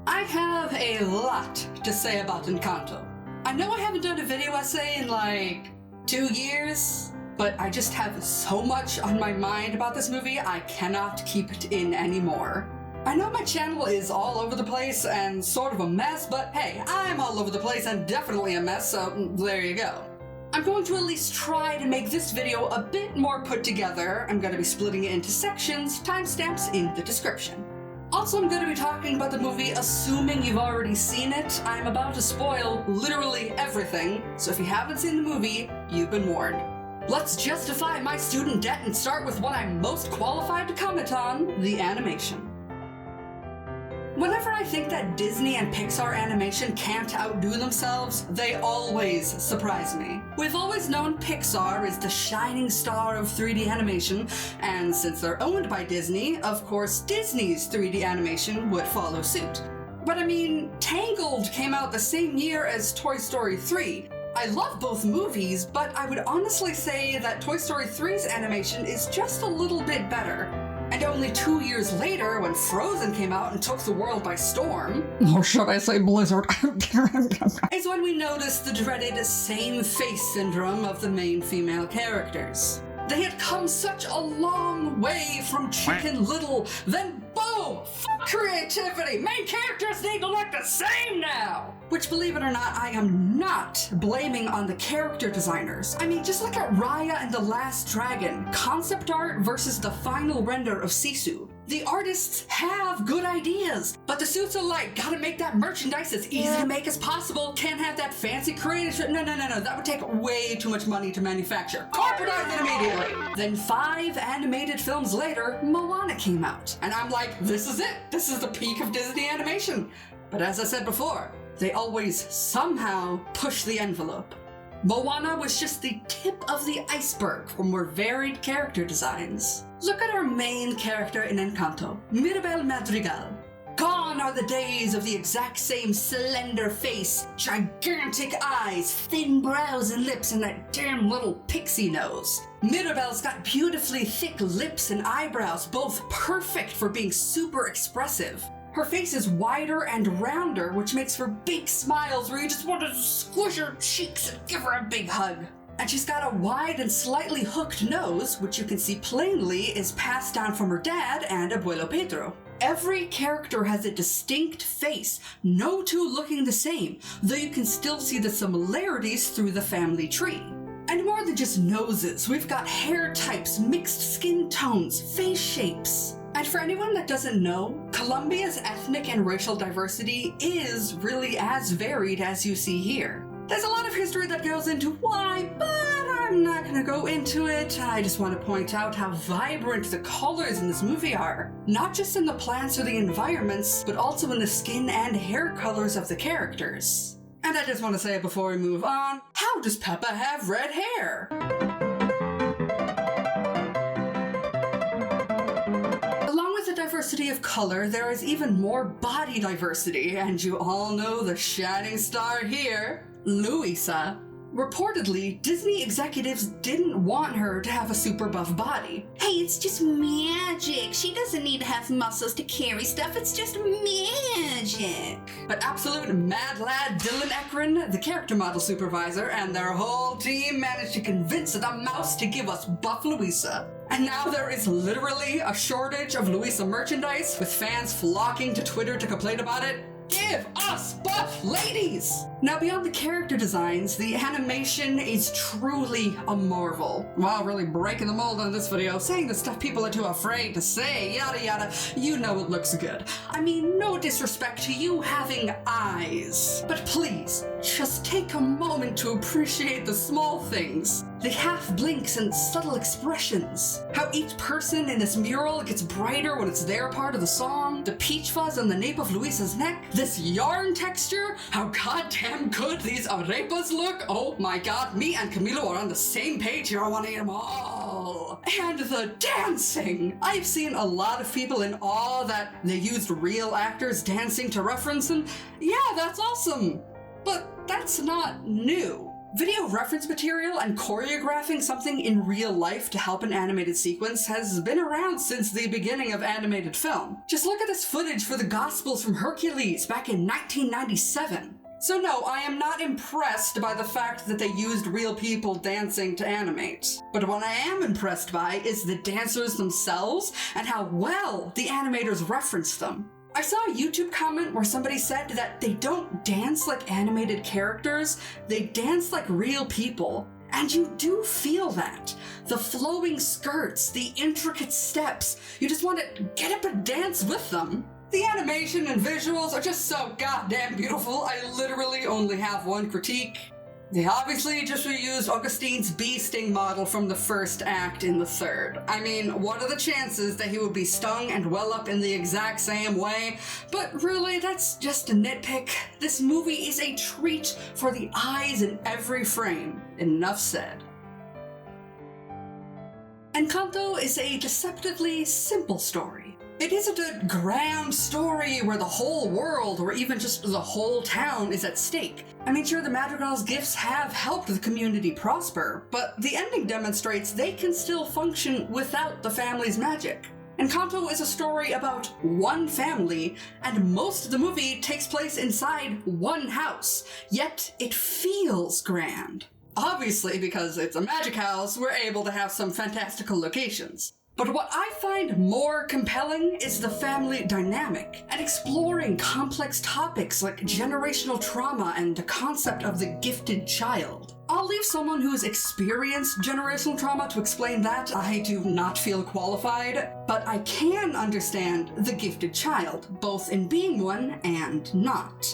I have a lot to say about Encanto. I know I haven't done a video essay in like 2 years, but I just have so much on my mind about this movie, I cannot keep it in anymore. I know my channel is all over the place and sort of a mess, but hey, I'm all over the place and definitely a mess, so there you go. I'm going to at least try to make this video a bit more put together. I'm going to be splitting it into sections, timestamps in the description. Also, I'm going to be talking about the movie assuming you've already seen it. I'm about to spoil literally everything, so if you haven't seen the movie, you've been warned. Let's justify my student debt and start with what I'm most qualified to comment on, the animation. Whenever I think that Disney and Pixar animation can't outdo themselves, they always surprise me. We've always known Pixar is the shining star of 3D animation, and since they're owned by Disney, of course Disney's 3D animation would follow suit. But I mean, Tangled came out the same year as Toy Story 3. I love both movies, but I would honestly say that Toy Story 3's animation is just a little bit better. And only 2 years later, when Frozen came out and took the world by storm, or should I say Blizzard, is when we noticed the dreaded same face syndrome of the main female characters. They had come such a long way from Chicken Little, then boom! Fuck creativity! Main characters need to look the same now! Which, believe it or not, I am not blaming on the character designers. I mean, just look at Raya and the Last Dragon, concept art versus the final render of Sisu. The artists have good ideas, but the suits are like, gotta make that merchandise as easy to make as possible, can't have that fancy creative shit. No, that would take way too much money to manufacture. Corporatize it immediately! Then 5 animated films later, Moana came out. And I'm like, this is it! This is the peak of Disney animation. But as I said before, they always somehow push the envelope. Moana was just the tip of the iceberg for more varied character designs. Look at our main character in Encanto, Mirabel Madrigal. Gone are the days of the exact same slender face, gigantic eyes, thin brows and lips, and that damn little pixie nose. Mirabel's got beautifully thick lips and eyebrows, both perfect for being super expressive. Her face is wider and rounder, which makes for big smiles where you just want to squish her cheeks and give her a big hug. And she's got a wide and slightly hooked nose, which you can see plainly is passed down from her dad and Abuelo Pedro. Every character has a distinct face, no two looking the same, though you can still see the similarities through the family tree. And more than just noses, we've got hair types, mixed skin tones, face shapes. And for anyone that doesn't know, Colombia's ethnic and racial diversity is really as varied as you see here. There's a lot of history that goes into why, but I'm not gonna go into it. I just want to point out how vibrant the colors in this movie are. Not just in the plants or the environments, but also in the skin and hair colors of the characters. And I just want to say before we move on, how does Peppa have red hair? Diversity of color, there is even more body diversity, and you all know the shining star here, Luisa. Reportedly, Disney executives didn't want her to have a super buff body. Hey, it's just magic. She doesn't need to have muscles to carry stuff. It's just magic. But absolute mad lad Dylan Ekron, the character model supervisor, and their whole team managed to convince the mouse to give us buff Luisa. And now there is literally a shortage of Luisa merchandise, with fans flocking to Twitter to complain about it. Give us buff ladies! Now, beyond the character designs, the animation is truly a marvel. While really breaking the mold on this video, saying the stuff people are too afraid to say, yada yada, you know it looks good. I mean, no disrespect to you having eyes. But please, just take a moment to appreciate the small things. The half blinks and subtle expressions. How each person in this mural gets brighter when it's their part of the song. The peach fuzz on the nape of Luisa's neck. This yarn texture. How goddamn good these arepas look. Oh my god, me and Camilo are on the same page here. I want to eat them all. And the dancing. I've seen a lot of people in awe that they used real actors dancing to reference, and yeah, that's awesome. But that's not new. Video reference material and choreographing something in real life to help an animated sequence has been around since the beginning of animated film. Just look at this footage for the Gospels from Hercules back in 1997. So no, I am not impressed by the fact that they used real people dancing to animate. But what I am impressed by is the dancers themselves and how well the animators referenced them. I saw a YouTube comment where somebody said that they don't dance like animated characters, they dance like real people. And you do feel that. The flowing skirts, the intricate steps, you just want to get up and dance with them. The animation and visuals are just so goddamn beautiful, I literally only have one critique. They obviously just reused Augustine's bee sting model from the first act in the third. I mean, what are the chances that he would be stung and well up in the exact same way? But really, that's just a nitpick. This movie is a treat for the eyes in every frame. Enough said. Encanto is a deceptively simple story. It isn't a grand story where the whole world, or even just the whole town, is at stake. I mean, sure, the Madrigal's gifts have helped the community prosper, but the ending demonstrates they can still function without the family's magic. Encanto is a story about one family, and most of the movie takes place inside one house, yet it feels grand. Obviously, because it's a magic house, we're able to have some fantastical locations. But what I find more compelling is the family dynamic, and exploring complex topics like generational trauma and the concept of the gifted child. I'll leave someone who's experienced generational trauma to explain that. I do not feel qualified, but I can understand the gifted child, both in being one and not.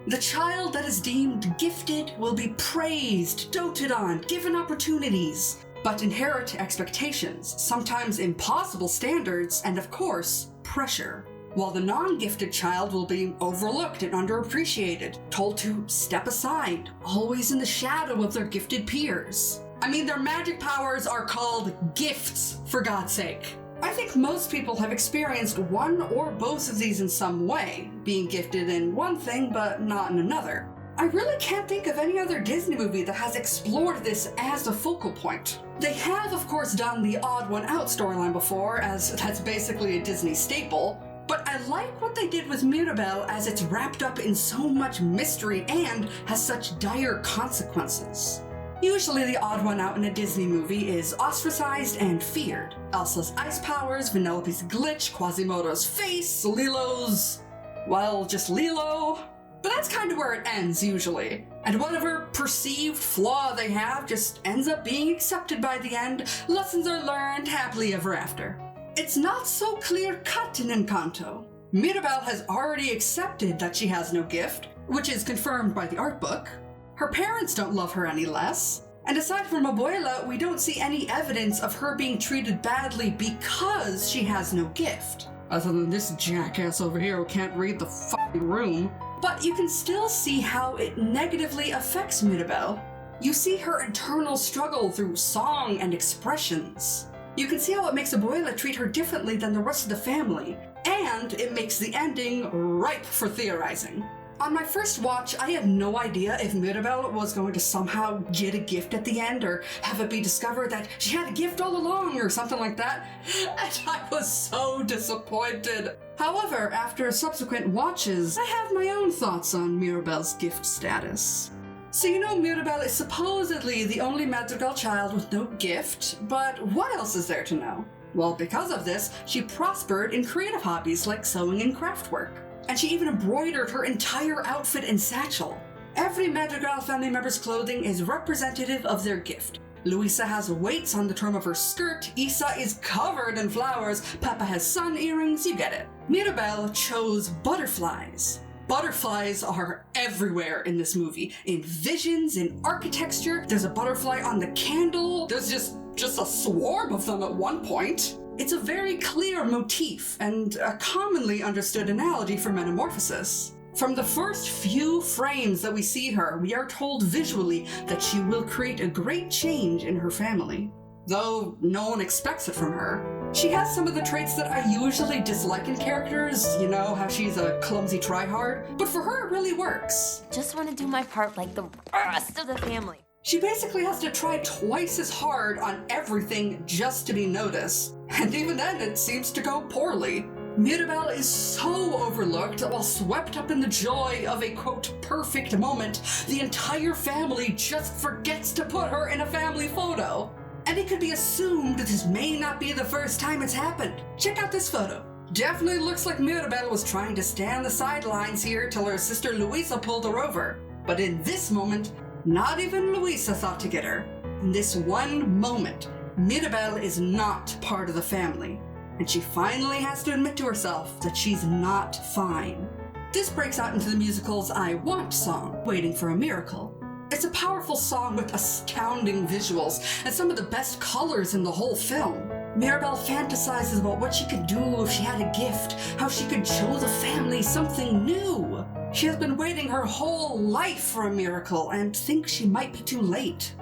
The child that is deemed gifted will be praised, doted on, given opportunities, but inherit expectations, sometimes impossible standards, and of course, pressure. While the non-gifted child will be overlooked and underappreciated, told to step aside, always in the shadow of their gifted peers. I mean, their magic powers are called gifts, for God's sake. I think most people have experienced one or both of these in some way, being gifted in one thing but not in another. I really can't think of any other Disney movie that has explored this as a focal point. They have, of course, done the odd one out storyline before, as that's basically a Disney staple, but I like what they did with Mirabel as it's wrapped up in so much mystery and has such dire consequences. Usually the odd one out in a Disney movie is ostracized and feared. Elsa's ice powers, Vanellope's glitch, Quasimodo's face, Lilo's, well, just Lilo. But that's kind of where it ends, usually. And whatever perceived flaw they have just ends up being accepted by the end. Lessons are learned happily ever after. It's not so clear-cut in Encanto. Mirabel has already accepted that she has no gift, which is confirmed by the art book. Her parents don't love her any less. And aside from Abuela, we don't see any evidence of her being treated badly because she has no gift. Other than this jackass over here who can't read the fucking room. But you can still see how it negatively affects Mirabel. You see her internal struggle through song and expressions. You can see how it makes Abuela treat her differently than the rest of the family. And it makes the ending ripe for theorizing. On my first watch, I had no idea if Mirabel was going to somehow get a gift at the end, or have it be discovered that she had a gift all along, or something like that, and I was so disappointed. However, after subsequent watches, I have my own thoughts on Mirabel's gift status. So you know Mirabel is supposedly the only Madrigal child with no gift, but what else is there to know? Well, because of this, she prospered in creative hobbies like sewing and craft work. And she even embroidered her entire outfit and satchel. Every Madrigal family member's clothing is representative of their gift. Luisa has weights on the trim of her skirt, Isa is covered in flowers, Papa has sun earrings, you get it. Mirabel chose butterflies. Butterflies are everywhere in this movie. In visions, in architecture, there's a butterfly on the candle, there's just a swarm of them at one point. It's a very clear motif and a commonly understood analogy for metamorphosis. From the first few frames that we see her, we are told visually that she will create a great change in her family. Though no one expects it from her. She has some of the traits that I usually dislike in characters, you know, how she's a clumsy tryhard, but for her it really works. Just want to do my part like the rest of the family. She basically has to try twice as hard on everything just to be noticed, and even then it seems to go poorly. Mirabel is so overlooked that while swept up in the joy of a quote perfect moment, the entire family just forgets to put her in a family photo. And it could be assumed that this may not be the first time it's happened. Check out this photo. Definitely looks like Mirabel was trying to stay on the sidelines here till her sister Luisa pulled her over. But in this moment, not even Luisa thought to get her. In this one moment, Mirabel is not part of the family, and she finally has to admit to herself that she's not fine. This breaks out into the musical's I Want song, Waiting for a Miracle. It's a powerful song with astounding visuals and some of the best colors in the whole film. Mirabel fantasizes about what she could do if she had a gift, how she could show the family something new. She has been waiting her whole life for a miracle and thinks she might be too late.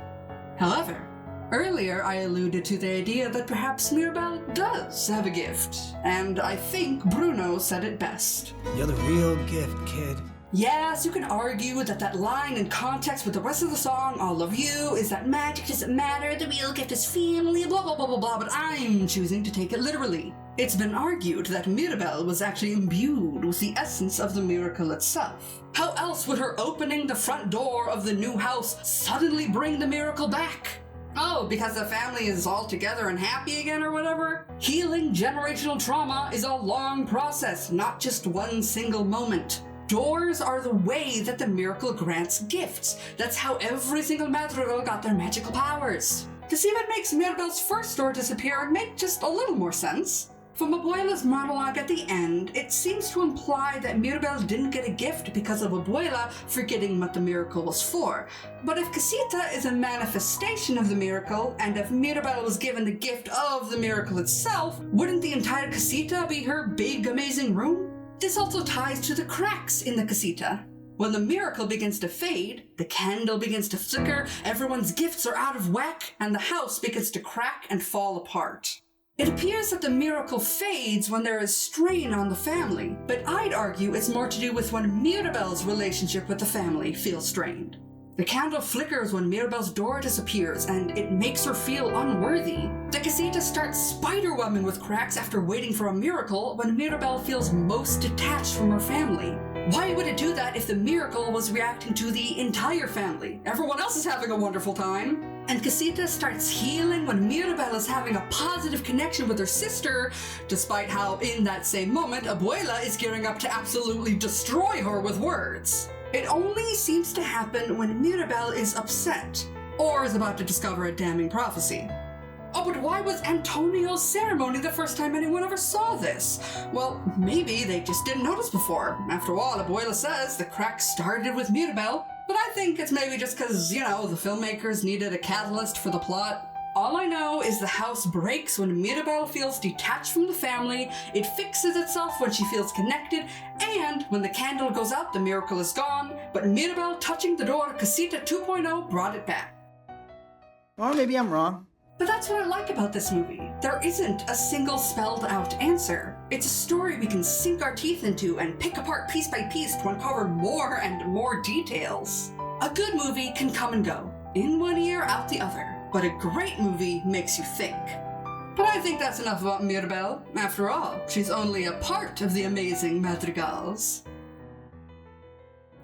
However, earlier I alluded to the idea that perhaps Mirabel does have a gift, and I think Bruno said it best. You're the real gift, kid. Yes, you can argue that line in context with the rest of the song, I love you, is that magic doesn't matter, the real gift is family, blah blah blah blah blah, but I'm choosing to take it literally. It's been argued that Mirabel was actually imbued with the essence of the miracle itself. How else would her opening the front door of the new house suddenly bring the miracle back? Oh, because the family is all together and happy again or whatever? Healing generational trauma is a long process, not just one single moment. Doors are the way that the miracle grants gifts. That's how every single madrigal got their magical powers. This even makes Mirabel's first door disappear make just a little more sense. From Abuela's monologue at the end, it seems to imply that Mirabel didn't get a gift because of Abuela forgetting what the miracle was for. But if Casita is a manifestation of the miracle, and if Mirabel was given the gift of the miracle itself, wouldn't the entire Casita be her big, amazing room? This also ties to the cracks in the casita. When the miracle begins to fade, the candle begins to flicker, everyone's gifts are out of whack, and the house begins to crack and fall apart. It appears that the miracle fades when there is strain on the family, but I'd argue it's more to do with when Mirabel's relationship with the family feels strained. The candle flickers when Mirabel's door disappears, and it makes her feel unworthy. The casita starts spider-webbing with cracks after waiting for a miracle when Mirabel feels most detached from her family. Why would it do that if the miracle was reacting to the entire family? Everyone else is having a wonderful time. And Casita starts healing when Mirabel is having a positive connection with her sister, despite how in that same moment, Abuela is gearing up to absolutely destroy her with words. It only seems to happen when Mirabel is upset, or is about to discover a damning prophecy. Oh, but why was Antonio's ceremony the first time anyone ever saw this? Well, maybe they just didn't notice before. After all, Abuela says the crack started with Mirabel, but I think it's maybe just because, the filmmakers needed a catalyst for the plot. All I know is the house breaks when Mirabel feels detached from the family, it fixes itself when she feels connected, and when the candle goes out, the miracle is gone, but Mirabel touching the door to Casita 2.0 brought it back. Or maybe I'm wrong. But that's what I like about this movie. There isn't a single spelled out answer. It's a story we can sink our teeth into and pick apart piece by piece to uncover more and more details. A good movie can come and go, in one ear, out the other. But a great movie makes you think. But I think that's enough about Mirabel. After all, she's only a part of the amazing madrigals.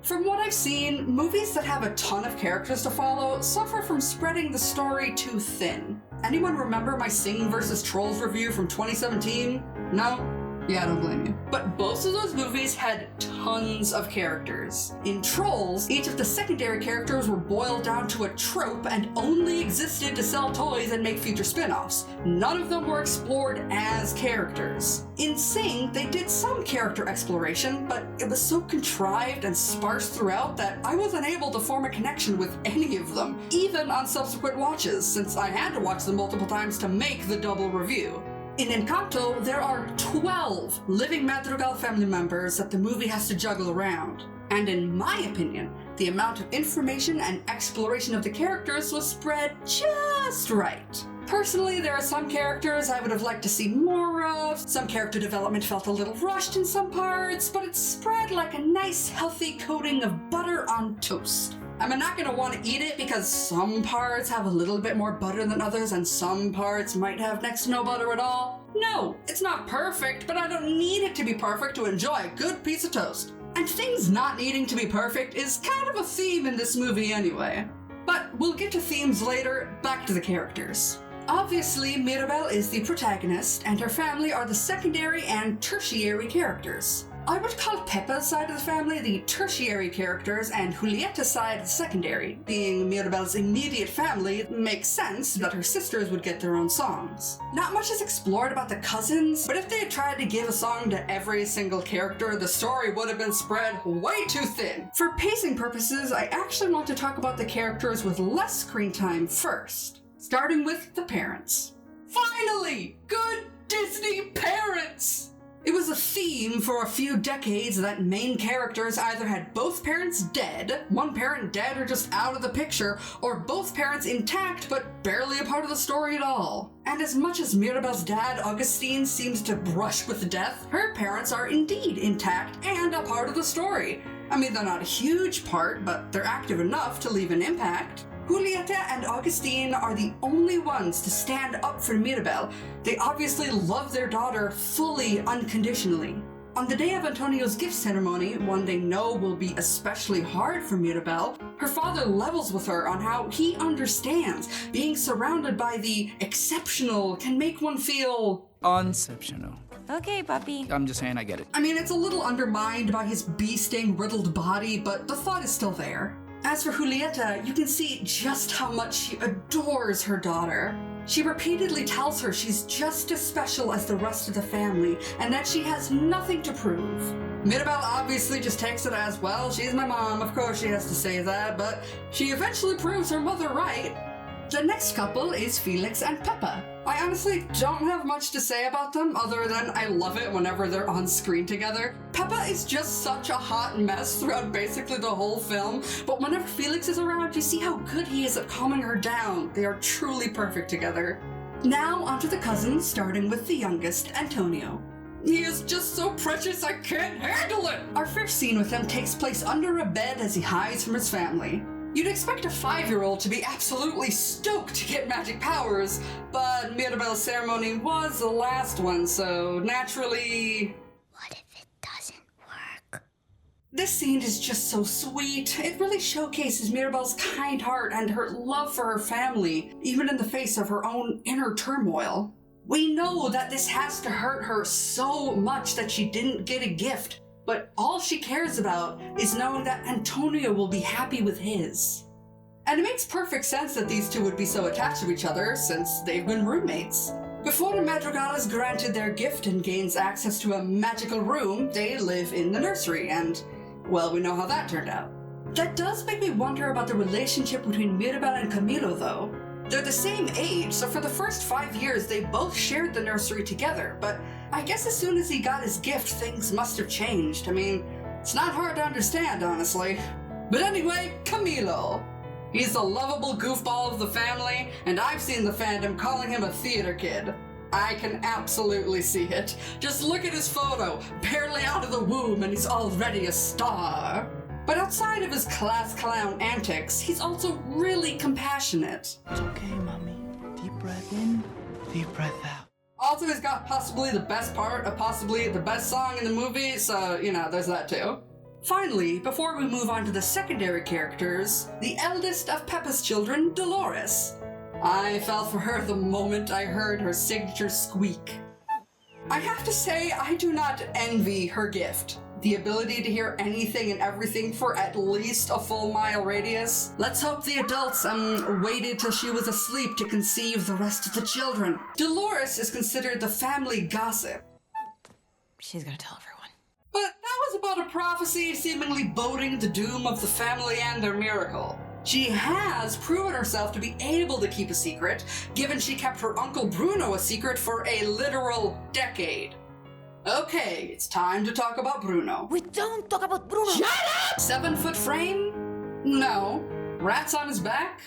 From what I've seen, movies that have a ton of characters to follow suffer from spreading the story too thin. Anyone remember my Sing vs. Trolls review from 2017? No? Yeah, I don't blame you. But both of those movies had tons of characters. In Trolls, each of the secondary characters were boiled down to a trope and only existed to sell toys and make future spin-offs. None of them were explored as characters. In Sing, they did some character exploration, but it was so contrived and sparse throughout that I was unable to form a connection with any of them, even on subsequent watches, since I had to watch them multiple times to make the double review. In Encanto, there are 12 living Madrigal family members that the movie has to juggle around. And in my opinion, the amount of information and exploration of the characters was spread just right. Personally, there are some characters I would have liked to see more of, some character development felt a little rushed in some parts, but it's spread like a nice healthy coating of butter on toast. I'm not gonna want to eat it because some parts have a little bit more butter than others and some parts might have next to no butter at all. No, it's not perfect, but I don't need it to be perfect to enjoy a good piece of toast. And things not needing to be perfect is kind of a theme in this movie anyway. But we'll get to themes later, back to the characters. Obviously, Mirabel is the protagonist, and her family are the secondary and tertiary characters. I would call Pepa's side of the family the tertiary characters and Julieta's side the secondary. Being Mirabel's immediate family, it makes sense that her sisters would get their own songs. Not much is explored about the cousins, but if they had tried to give a song to every single character, the story would have been spread way too thin. For pacing purposes, I actually want to talk about the characters with less screen time first, starting with the parents. Finally! Good Disney parents! It was a theme for a few decades that main characters either had both parents dead, one parent dead or just out of the picture, or both parents intact but barely a part of the story at all. And as much as Mirabel's dad, Augustine, seems to brush with death, her parents are indeed intact and a part of the story. I mean, they're not a huge part, but they're active enough to leave an impact. Julieta and Augustine are the only ones to stand up for Mirabel. They obviously love their daughter fully, unconditionally. On the day of Antonio's gift ceremony, one they know will be especially hard for Mirabel, her father levels with her on how he understands being surrounded by the exceptional can make one feel Unceptional. Okay, puppy. I'm just saying I get it. I mean, it's a little undermined by his bee-sting riddled body, but the thought is still there. As for Julieta, you can see just how much she adores her daughter. She repeatedly tells her she's just as special as the rest of the family, and that she has nothing to prove. Mirabel obviously just takes it as, well, she's my mom, of course she has to say that, but she eventually proves her mother right. The next couple is Felix and Pepa. I honestly don't have much to say about them other than I love it whenever they're on screen together. Pepa is just such a hot mess throughout basically the whole film, but whenever Felix is around, you see how good he is at calming her down. They are truly perfect together. Now onto the cousins, starting with the youngest, Antonio. He is just so precious, I can't handle it! Our first scene with him takes place under a bed as he hides from his family. You'd expect a 5-year-old to be absolutely stoked to get magic powers, but Mirabel's ceremony was the last one, so naturally... What if it doesn't work? This scene is just so sweet. It really showcases Mirabel's kind heart and her love for her family, even in the face of her own inner turmoil. We know that this has to hurt her so much that she didn't get a gift, but all she cares about is knowing that Antonio will be happy with his. And it makes perfect sense that these two would be so attached to each other since they've been roommates. Before the Madrigal is granted their gift and gains access to a magical room, they live in the nursery, and, well, we know how that turned out. That does make me wonder about the relationship between Mirabel and Camilo, though. They're the same age, so for the first 5 years they both shared the nursery together, but I guess as soon as he got his gift, things must have changed. I mean, it's not hard to understand, honestly. But anyway, Camilo. He's the lovable goofball of the family, and I've seen the fandom calling him a theater kid. I can absolutely see it. Just look at his photo, barely out of the womb, and he's already a star. But outside of his class clown antics, he's also really compassionate. It's okay, Mommy. Deep breath in, deep breath out. Also, he's got possibly the best part of possibly the best song in the movie, so, there's that too. Finally, before we move on to the secondary characters, the eldest of Pepa's children, Dolores. I fell for her the moment I heard her signature squeak. I have to say, I do not envy her gift. The ability to hear anything and everything for at least a full mile radius. Let's hope the adults waited till she was asleep to conceive the rest of the children. Dolores is considered the family gossip. She's gonna tell everyone. But that was about a prophecy seemingly boding the doom of the family and their miracle. She has proven herself to be able to keep a secret, given she kept her Uncle Bruno a secret for a literal decade. Okay, it's time to talk about Bruno. We don't talk about Bruno! Shut up! 7-foot frame? No. Rats on his back?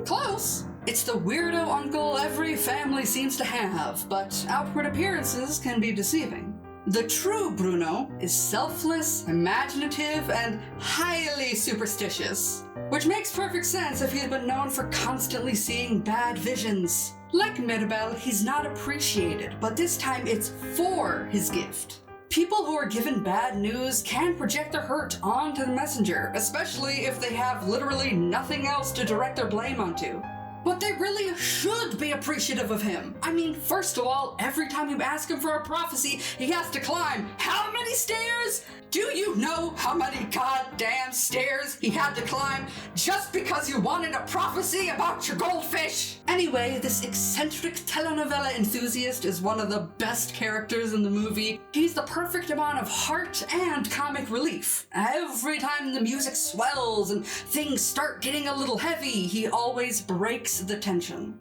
Close. It's the weirdo uncle every family seems to have, but outward appearances can be deceiving. The true Bruno is selfless, imaginative, and highly superstitious, which makes perfect sense if he's been known for constantly seeing bad visions. Like Mirabel, he's not appreciated, but this time it's for his gift. People who are given bad news can project their hurt onto the messenger, especially if they have literally nothing else to direct their blame onto. But they really should be appreciative of him. I mean, first of all, every time you ask him for a prophecy, he has to climb how many stairs? Do you know how many goddamn stairs he had to climb just because you wanted a prophecy about your goldfish? Anyway, this eccentric telenovela enthusiast is one of the best characters in the movie. He's the perfect amount of heart and comic relief. Every time the music swells and things start getting a little heavy, he always breaks the tension.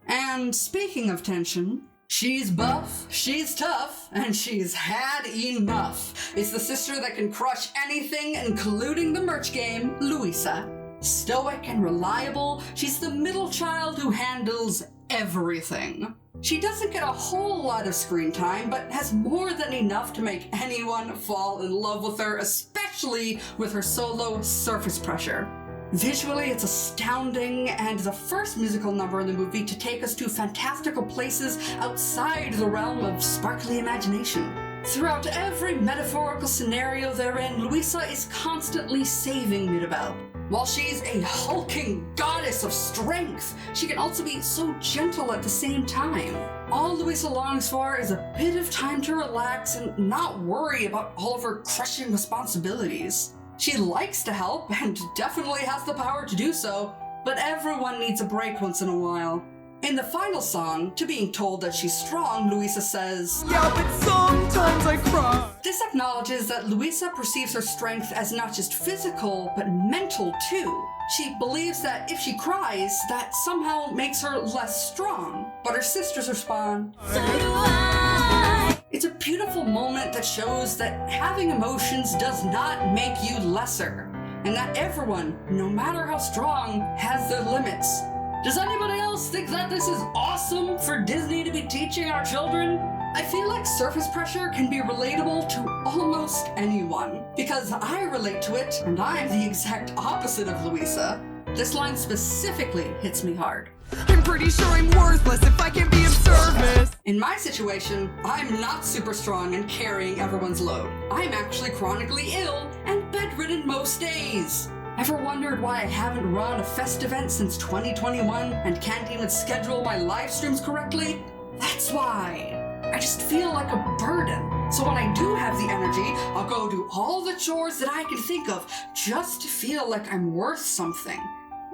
And speaking of tension, she's buff, she's tough, and she's had enough. It's the sister that can crush anything, including the merch game, Luisa. Stoic and reliable, she's the middle child who handles everything. She doesn't get a whole lot of screen time, but has more than enough to make anyone fall in love with her, especially with her solo Surface Pressure. Visually, it's astounding, and the first musical number in the movie to take us to fantastical places outside the realm of sparkly imagination. Throughout every metaphorical scenario therein, Luisa is constantly saving Mirabel. While she's a hulking goddess of strength, she can also be so gentle at the same time. All Luisa longs for is a bit of time to relax and not worry about all of her crushing responsibilities. She likes to help and definitely has the power to do so, but everyone needs a break once in a while. In the final song, to being told that she's strong, Luisa says, Yeah, but sometimes I cry. This acknowledges that Luisa perceives her strength as not just physical, but mental too. She believes that if she cries, that somehow makes her less strong. But her sisters respond, So do I. It's a beautiful moment that shows that having emotions does not make you lesser, and that everyone, no matter how strong, has their limits. Does anybody else think that this is awesome for Disney to be teaching our children? I feel like Surface Pressure can be relatable to almost anyone, because I relate to it, and I'm the exact opposite of Luisa. This line specifically hits me hard. I'm pretty sure I'm worthless if I can be of service. In my situation, I'm not super strong and carrying everyone's load. I'm actually chronically ill and bedridden most days. Ever wondered why I haven't run a fest event since 2021 and can't even schedule my live streams correctly? That's why. I just feel like a burden. So when I do have the energy, I'll go do all the chores that I can think of just to feel like I'm worth something.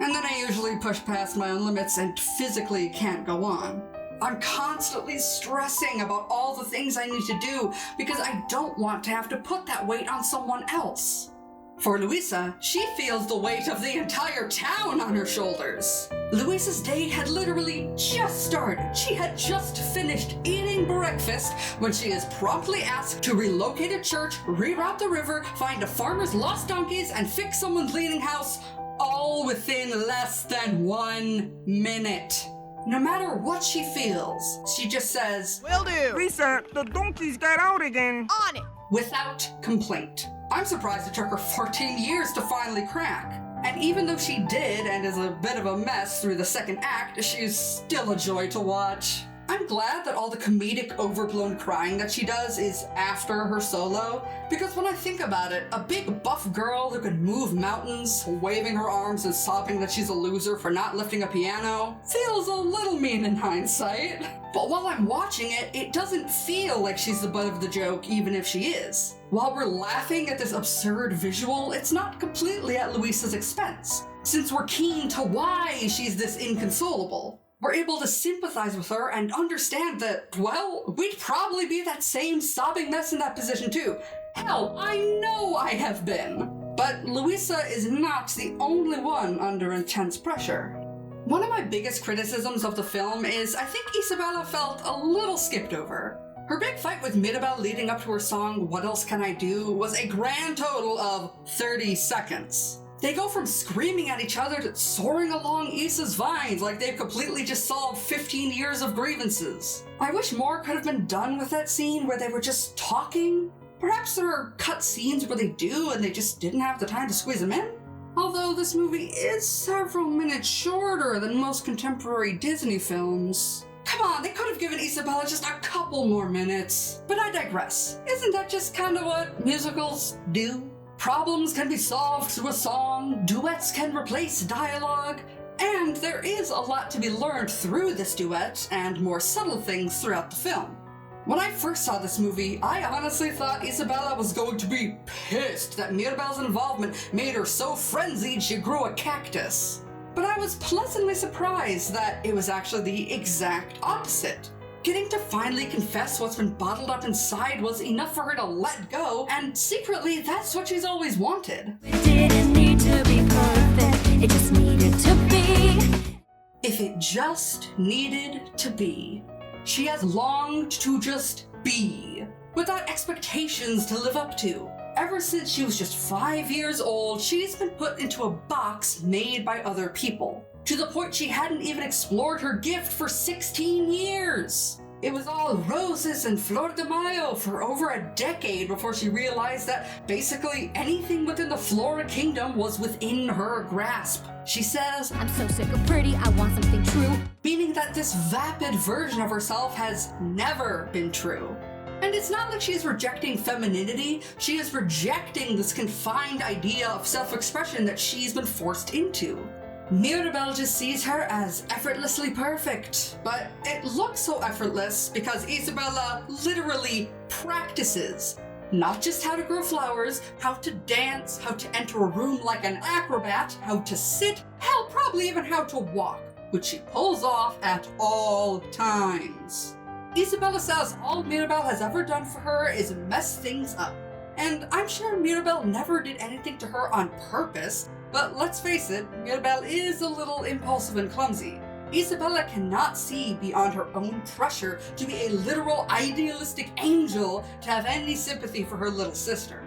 And then I usually push past my own limits and physically can't go on. I'm constantly stressing about all the things I need to do because I don't want to have to put that weight on someone else. For Luisa, she feels the weight of the entire town on her shoulders. Luisa's day had literally just started. She had just finished eating breakfast when she is promptly asked to relocate a church, reroute the river, find a farmer's lost donkeys, and fix someone's leaning house, all within less than 1 minute. No matter what she feels, she just says, Will do. Lisa, the donkeys got out again. On it. without complaint. I'm surprised it took her 14 years to finally crack. And even though she did and is a bit of a mess through the second act, she's still a joy to watch. I'm glad that all the comedic overblown crying that she does is after her solo, because when I think about it, a big buff girl who can move mountains, waving her arms and sobbing that she's a loser for not lifting a piano, feels a little mean in hindsight. But while I'm watching it, it doesn't feel like she's the butt of the joke, even if she is. While we're laughing at this absurd visual, it's not completely at Luisa's expense, since we're keen to why she's this inconsolable. We're able to sympathize with her and understand that, well, we'd probably be that same sobbing mess in that position too. Hell, I know I have been. But Luisa is not the only one under intense pressure. One of my biggest criticisms of the film is I think Isabella felt a little skipped over. Her big fight with Mirabel leading up to her song What Else Can I Do was a grand total of 30 seconds. They go from screaming at each other to soaring along Issa's vines like they've completely just solved 15 years of grievances. I wish more could have been done with that scene where they were just talking. Perhaps there are cut scenes where they do and they just didn't have the time to squeeze them in. Although this movie is several minutes shorter than most contemporary Disney films. Come on, they could have given Isabella just a couple more minutes. But I digress. Isn't that just kind of what musicals do? Problems can be solved through a song, duets can replace dialogue, and there is a lot to be learned through this duet and more subtle things throughout the film. When I first saw this movie, I honestly thought Isabella was going to be pissed that Mirabel's involvement made her so frenzied she grew a cactus. But I was pleasantly surprised that it was actually the exact opposite. Getting to finally confess what's been bottled up inside was enough for her to let go, and secretly, that's what she's always wanted. It didn't need to be perfect, it just needed to be. If it just needed to be. She has longed to just be, without expectations to live up to. Ever since she was just 5 years old, she's been put into a box made by other people, to the point she hadn't even explored her gift for 16 years. It was all roses and Flor de Mayo for over a decade before she realized that basically anything within the Flora Kingdom was within her grasp. She says, I'm so sick of pretty, I want something true. meaning that this vapid version of herself has never been true. And it's not like she's rejecting femininity, she is rejecting this confined idea of self-expression that she's been forced into. Mirabel just sees her as effortlessly perfect, but it looks so effortless because Isabella literally practices. Not just how to grow flowers, how to dance, how to enter a room like an acrobat, how to sit, hell, probably even how to walk, which she pulls off at all times. Isabella says all Mirabel has ever done for her is mess things up. And I'm sure Mirabel never did anything to her on purpose, but let's face it, Mirabel is a little impulsive and clumsy. Isabella cannot see beyond her own pressure to be a literal idealistic angel to have any sympathy for her little sister.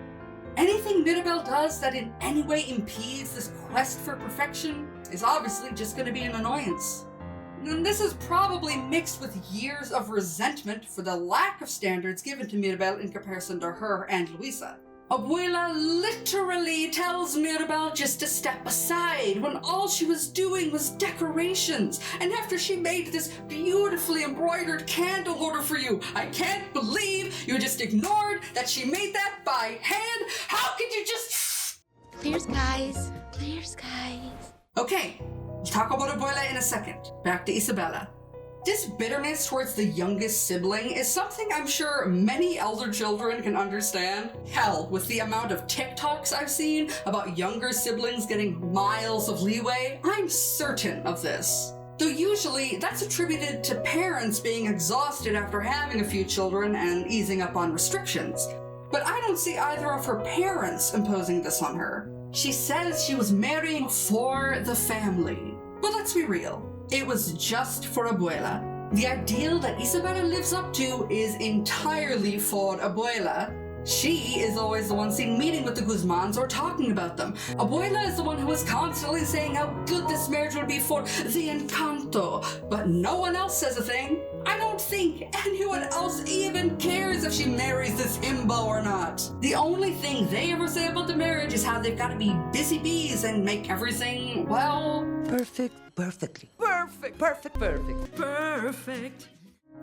Anything Mirabel does that in any way impedes this quest for perfection is obviously just going to be an annoyance. And this is probably mixed with years of resentment for the lack of standards given to Mirabel in comparison to her and Luisa. Abuela literally tells Mirabel just to step aside when all she was doing was decorations. And after she made this beautifully embroidered candle holder for you, I can't believe you just ignored that she made that by hand. How could you just... Clear skies, clear skies. Okay, we'll talk about Abuela in a second. Back to Isabella. This bitterness towards the youngest sibling is something I'm sure many elder children can understand. Hell, with the amount of TikToks I've seen about younger siblings getting miles of leeway, I'm certain of this. Though usually that's attributed to parents being exhausted after having a few children and easing up on restrictions. But I don't see either of her parents imposing this on her. She says she was marrying for the family. But let's be real. It was just for Abuela. The ideal that Isabella lives up to is entirely for Abuela. She is always the one seen meeting with the Guzmans or talking about them. Abuela is the one who is constantly saying how good this marriage will be for the Encanto, but no one else says a thing. I don't think anyone else even cares if she marries this himbo or not. The only thing they ever say about the marriage is how they've got to be busy bees and make everything, well... Perfect.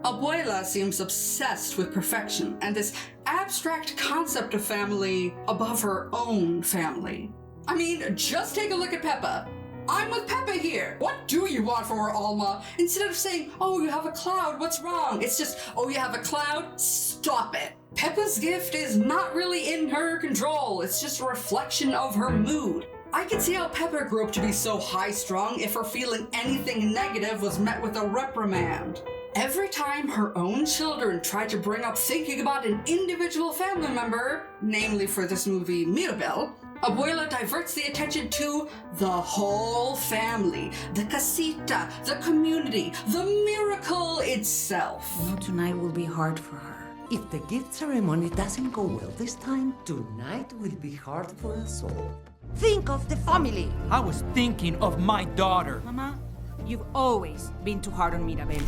Abuela seems obsessed with perfection and this abstract concept of family above her own family. I mean, just take a look at Peppa. I'm with Peppa here. What do you want from her, Alma? Instead of saying, oh, you have a cloud, what's wrong? It's just, oh, you have a cloud? Stop it. Peppa's gift is not really in her control. It's just a reflection of her mood. I can see how Peppa grew up to be so high-strung if her feeling anything negative was met with a reprimand. Every time her own children tried to bring up thinking about an individual family member, namely for this movie Mirabel, Abuela diverts the attention to the whole family, the casita, the community, the miracle itself. No, tonight will be hard for her. If the gift ceremony doesn't go well this time, tonight will be hard for us all. Think of the family. I was thinking of my daughter. Mama, you've always been too hard on Mirabel.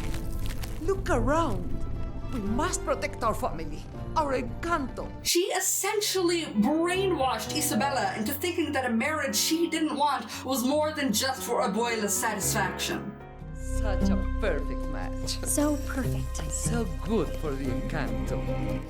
Look around. We must protect our family, our Encanto. She essentially brainwashed Isabella into thinking that a marriage she didn't want was more than just for Abuela's satisfaction. Such a perfect match. So perfect. So good for the Encanto.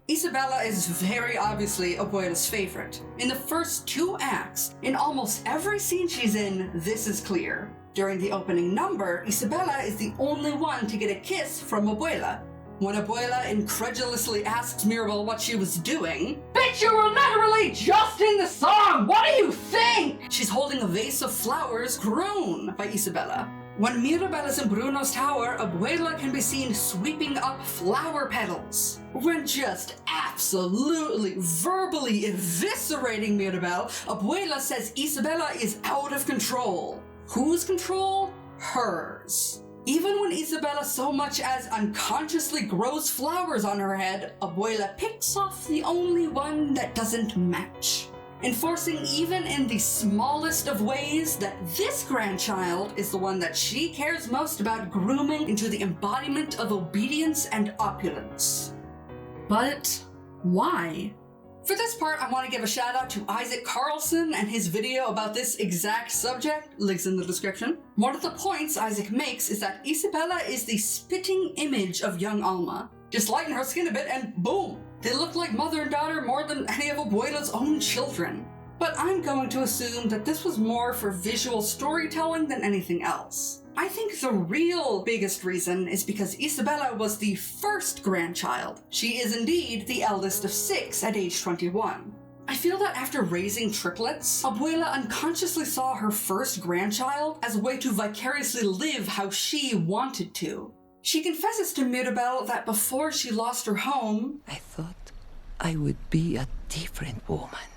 Isabella is very obviously Abuela's favorite. In the first 2 acts, in almost every scene she's in, this is clear. During the opening number, Isabella is the only one to get a kiss from Abuela. When Abuela incredulously asks Mirabel what she was doing, "Bitch, you were literally just in the song! What do you think?" She's holding a vase of flowers grown by Isabella. When Mirabel is in Bruno's tower, Abuela can be seen sweeping up flower petals. When just absolutely verbally eviscerating Mirabel, Abuela says Isabella is out of control. Whose control? Hers. Even when Isabella so much as unconsciously grows flowers on her head, Abuela picks off the only one that doesn't match, enforcing even in the smallest of ways that this grandchild is the one that she cares most about grooming into the embodiment of obedience and opulence. But why? For this part, I want to give a shout out to Isaac Carlson and his video about this exact subject, links in the description. One of the points Isaac makes is that Isabella is the spitting image of young Alma. Just lighten her skin a bit and boom, they look like mother and daughter more than any of Abuela's own children. But I'm going to assume that this was more for visual storytelling than anything else. I think the real biggest reason is because Isabella was the first grandchild. She is indeed the eldest of 6 at age 21. I feel that after raising triplets, Abuela unconsciously saw her first grandchild as a way to vicariously live how she wanted to. She confesses to Mirabel that before she lost her home, I thought I would be a different woman.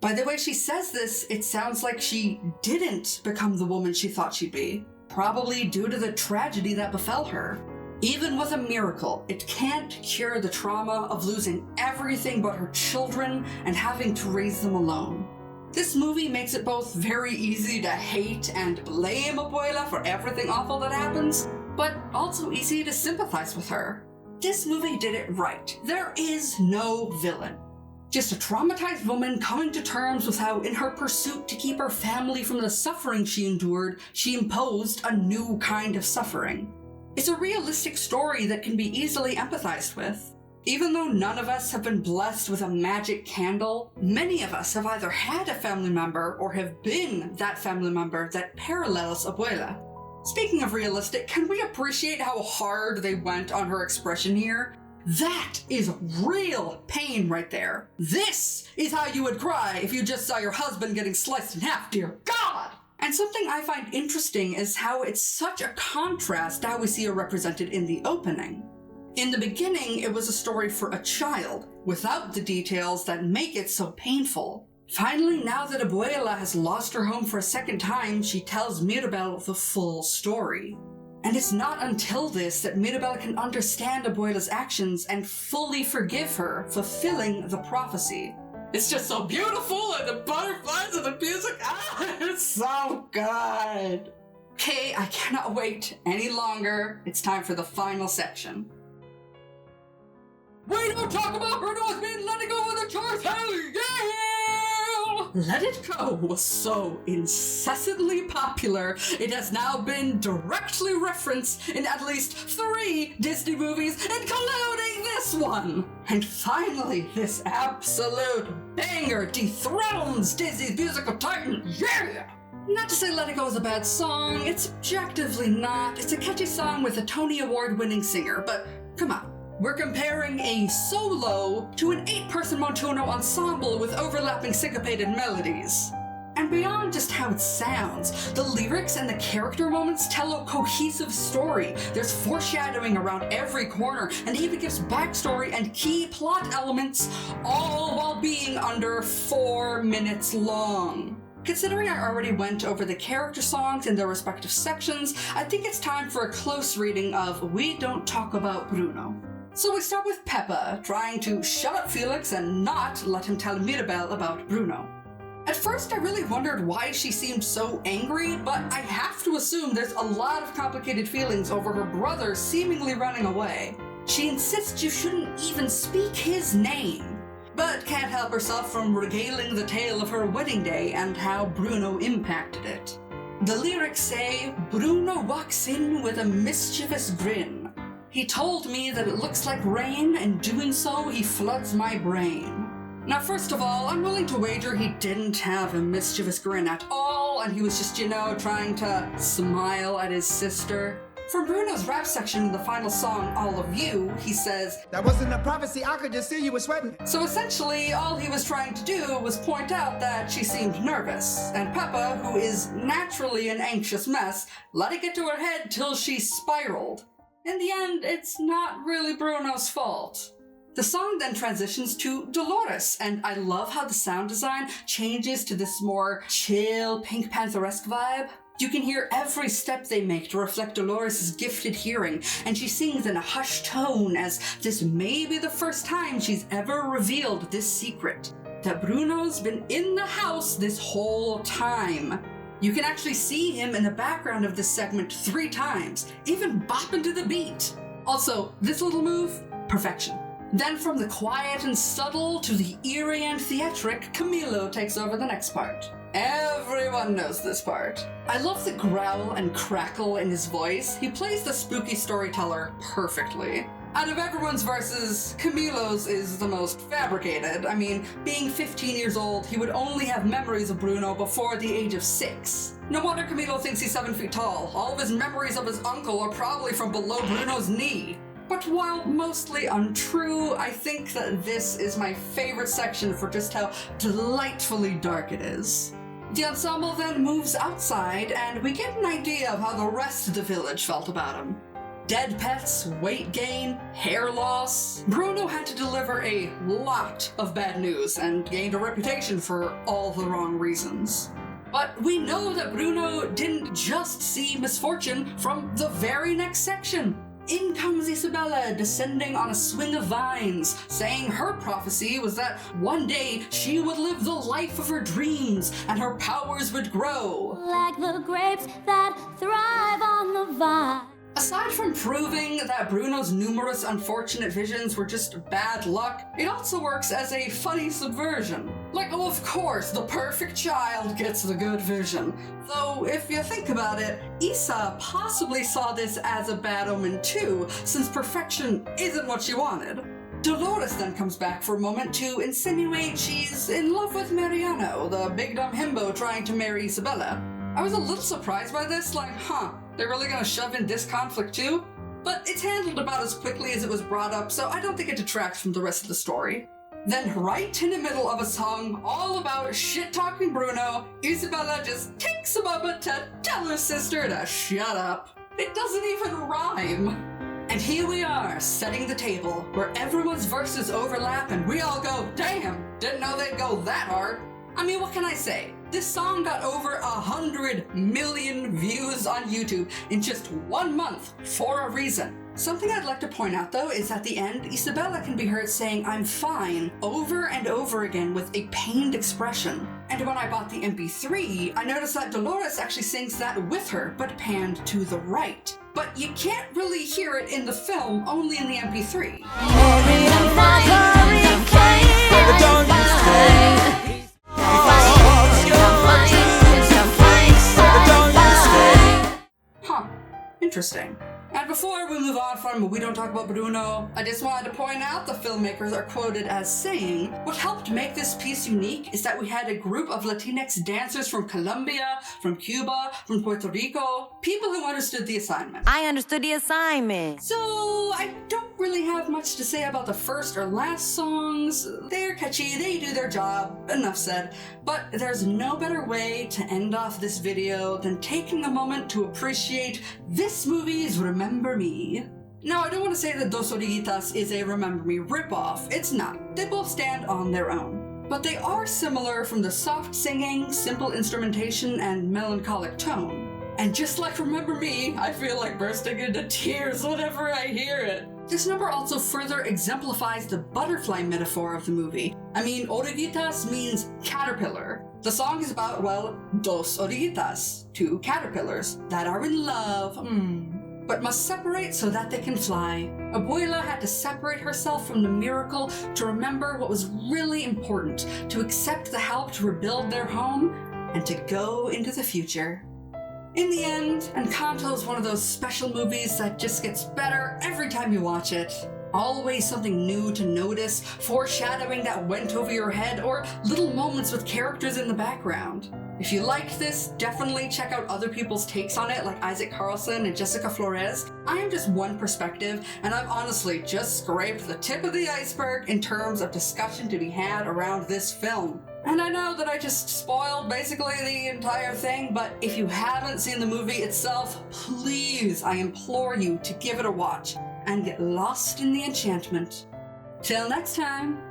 By the way she says this, it sounds like she didn't become the woman she thought she'd be, probably due to the tragedy that befell her. Even with a miracle, it can't cure the trauma of losing everything but her children and having to raise them alone. This movie makes it both very easy to hate and blame Abuela for everything awful that happens, but also easy to sympathize with her. This movie did it right. There is no villain. Just a traumatized woman coming to terms with how, in her pursuit to keep her family from the suffering she endured, she imposed a new kind of suffering. It's a realistic story that can be easily empathized with. Even though none of us have been blessed with a magic candle, many of us have either had a family member or have been that family member that parallels Abuela. Speaking of realistic, can we appreciate how hard they went on her expression here? That is real pain right there. This is how you would cry if you just saw your husband getting sliced in half, dear God! And something I find interesting is how it's such a contrast to how we see her represented in the opening. In the beginning, it was a story for a child, without the details that make it so painful. Finally, now that Abuela has lost her home for a second time, she tells Mirabel the full story. And it's not until this that Mirabel can understand Abuela's actions and fully forgive her, fulfilling the prophecy. It's just so beautiful, and the butterflies and the music, it's so good. Okay, I cannot wait any longer. It's time for the final section. We don't talk about Bruno's been letting go of the chores, hell yeah! Let It Go was so incessantly popular, it has now been directly referenced in at least 3 Disney movies, including this one. And finally, this absolute banger dethrones Disney's musical titan, yeah! Not to say Let It Go is a bad song, it's objectively not. It's a catchy song with a Tony Award-winning singer, but come on. We're comparing a solo to an 8-person montuno ensemble with overlapping syncopated melodies. And beyond just how it sounds, the lyrics and the character moments tell a cohesive story. There's foreshadowing around every corner, and even gives backstory and key plot elements, all while being under 4 minutes long. Considering I already went over the character songs in their respective sections, I think it's time for a close reading of We Don't Talk About Bruno. So we start with Peppa, trying to shut up Felix and not let him tell Mirabel about Bruno. At first, I really wondered why she seemed so angry, but I have to assume there's a lot of complicated feelings over her brother seemingly running away. She insists you shouldn't even speak his name, but can't help herself from regaling the tale of her wedding day and how Bruno impacted it. The lyrics say, Bruno walks in with a mischievous grin. He told me that it looks like rain, and doing so, he floods my brain. Now, first of all, I'm willing to wager he didn't have a mischievous grin at all, and he was just, trying to smile at his sister. From Bruno's rap section in the final song, All of You, he says, That wasn't a prophecy, I could just see you were sweating. So essentially, all he was trying to do was point out that she seemed nervous, and Peppa, who is naturally an anxious mess, let it get to her head till she spiraled. In the end, it's not really Bruno's fault. The song then transitions to Dolores, and I love how the sound design changes to this more chill, Pink Panther-esque vibe. You can hear every step they make to reflect Dolores' gifted hearing, and she sings in a hushed tone as this may be the first time she's ever revealed this secret, that Bruno's been in the house this whole time. You can actually see him in the background of this segment 3 times, even bopping to the beat. Also, this little move, perfection. Then from the quiet and subtle to the eerie and theatric, Camilo takes over the next part. Everyone knows this part. I love the growl and crackle in his voice. He plays the spooky storyteller perfectly. Out of everyone's verses, Camilo's is the most fabricated. I mean, being 15 years old, he would only have memories of Bruno before the age of 6. No wonder Camilo thinks he's 7 feet tall. All of his memories of his uncle are probably from below Bruno's knee. But while mostly untrue, I think that this is my favorite section for just how delightfully dark it is. The ensemble then moves outside, and we get an idea of how the rest of the village felt about him. Dead pets, weight gain, hair loss. Bruno had to deliver a lot of bad news and gained a reputation for all the wrong reasons. But we know that Bruno didn't just see misfortune from the very next section. In comes Isabella, descending on a swing of vines, saying her prophecy was that one day she would live the life of her dreams and her powers would grow. Like the grapes that thrive on the vine. Aside from proving that Bruno's numerous unfortunate visions were just bad luck, it also works as a funny subversion. Like, oh, of course, the perfect child gets the good vision. Though, if you think about it, Isa possibly saw this as a bad omen too, since perfection isn't what she wanted. Dolores then comes back for a moment to insinuate she's in love with Mariano, the big dumb himbo trying to marry Isabella. I was a little surprised by this, like, they're really gonna shove in this conflict too? But it's handled about as quickly as it was brought up, so I don't think it detracts from the rest of the story. Then right in the middle of a song all about shit-talking Bruno, Isabella just takes a moment to tell her sister to shut up. It doesn't even rhyme. And here we are, setting the table, where everyone's verses overlap and we all go, damn, didn't know they'd go that hard. I mean, what can I say? This song got over 100 million views on YouTube in just 1 month for a reason. Something I'd like to point out though is at the end, Isabella can be heard saying I'm fine over and over again with a pained expression. And when I bought the MP3, I noticed that Dolores actually sings that with her, but panned to the right. But you can't really hear it in the film, only in the MP3. Interesting. And before we move on from We Don't Talk About Bruno, I just wanted to point out the filmmakers are quoted as saying, what helped make this piece unique is that we had a group of Latinx dancers from Colombia, from Cuba, from Puerto Rico, people who understood the assignment. I understood the assignment. So I don't really have much to say about the first or last songs. They're catchy, they do their job, enough said. But there's no better way to end off this video than taking a moment to appreciate this movie's Remember Me. Now, I don't want to say that Dos Oruguitas is a Remember Me ripoff. It's not. They both stand on their own. But they are similar from the soft singing, simple instrumentation, and melancholic tone. And just like Remember Me, I feel like bursting into tears whenever I hear it. This number also further exemplifies the butterfly metaphor of the movie. I mean, oruguitas means caterpillar. The song is about, well, dos oruguitas, two caterpillars that are in love, but must separate so that they can fly. Abuela had to separate herself from the miracle to remember what was really important, to accept the help to rebuild their home, and to go into the future. In the end, Encanto is one of those special movies that just gets better every time you watch it. Always something new to notice, foreshadowing that went over your head, or little moments with characters in the background. If you liked this, definitely check out other people's takes on it, like Isaac Carlson and Jessica Flores. I am just one perspective, and I've honestly just scraped the tip of the iceberg in terms of discussion to be had around this film. And I know that I just spoiled basically the entire thing, but if you haven't seen the movie itself, please, I implore you to give it a watch and get lost in the enchantment. Till next time.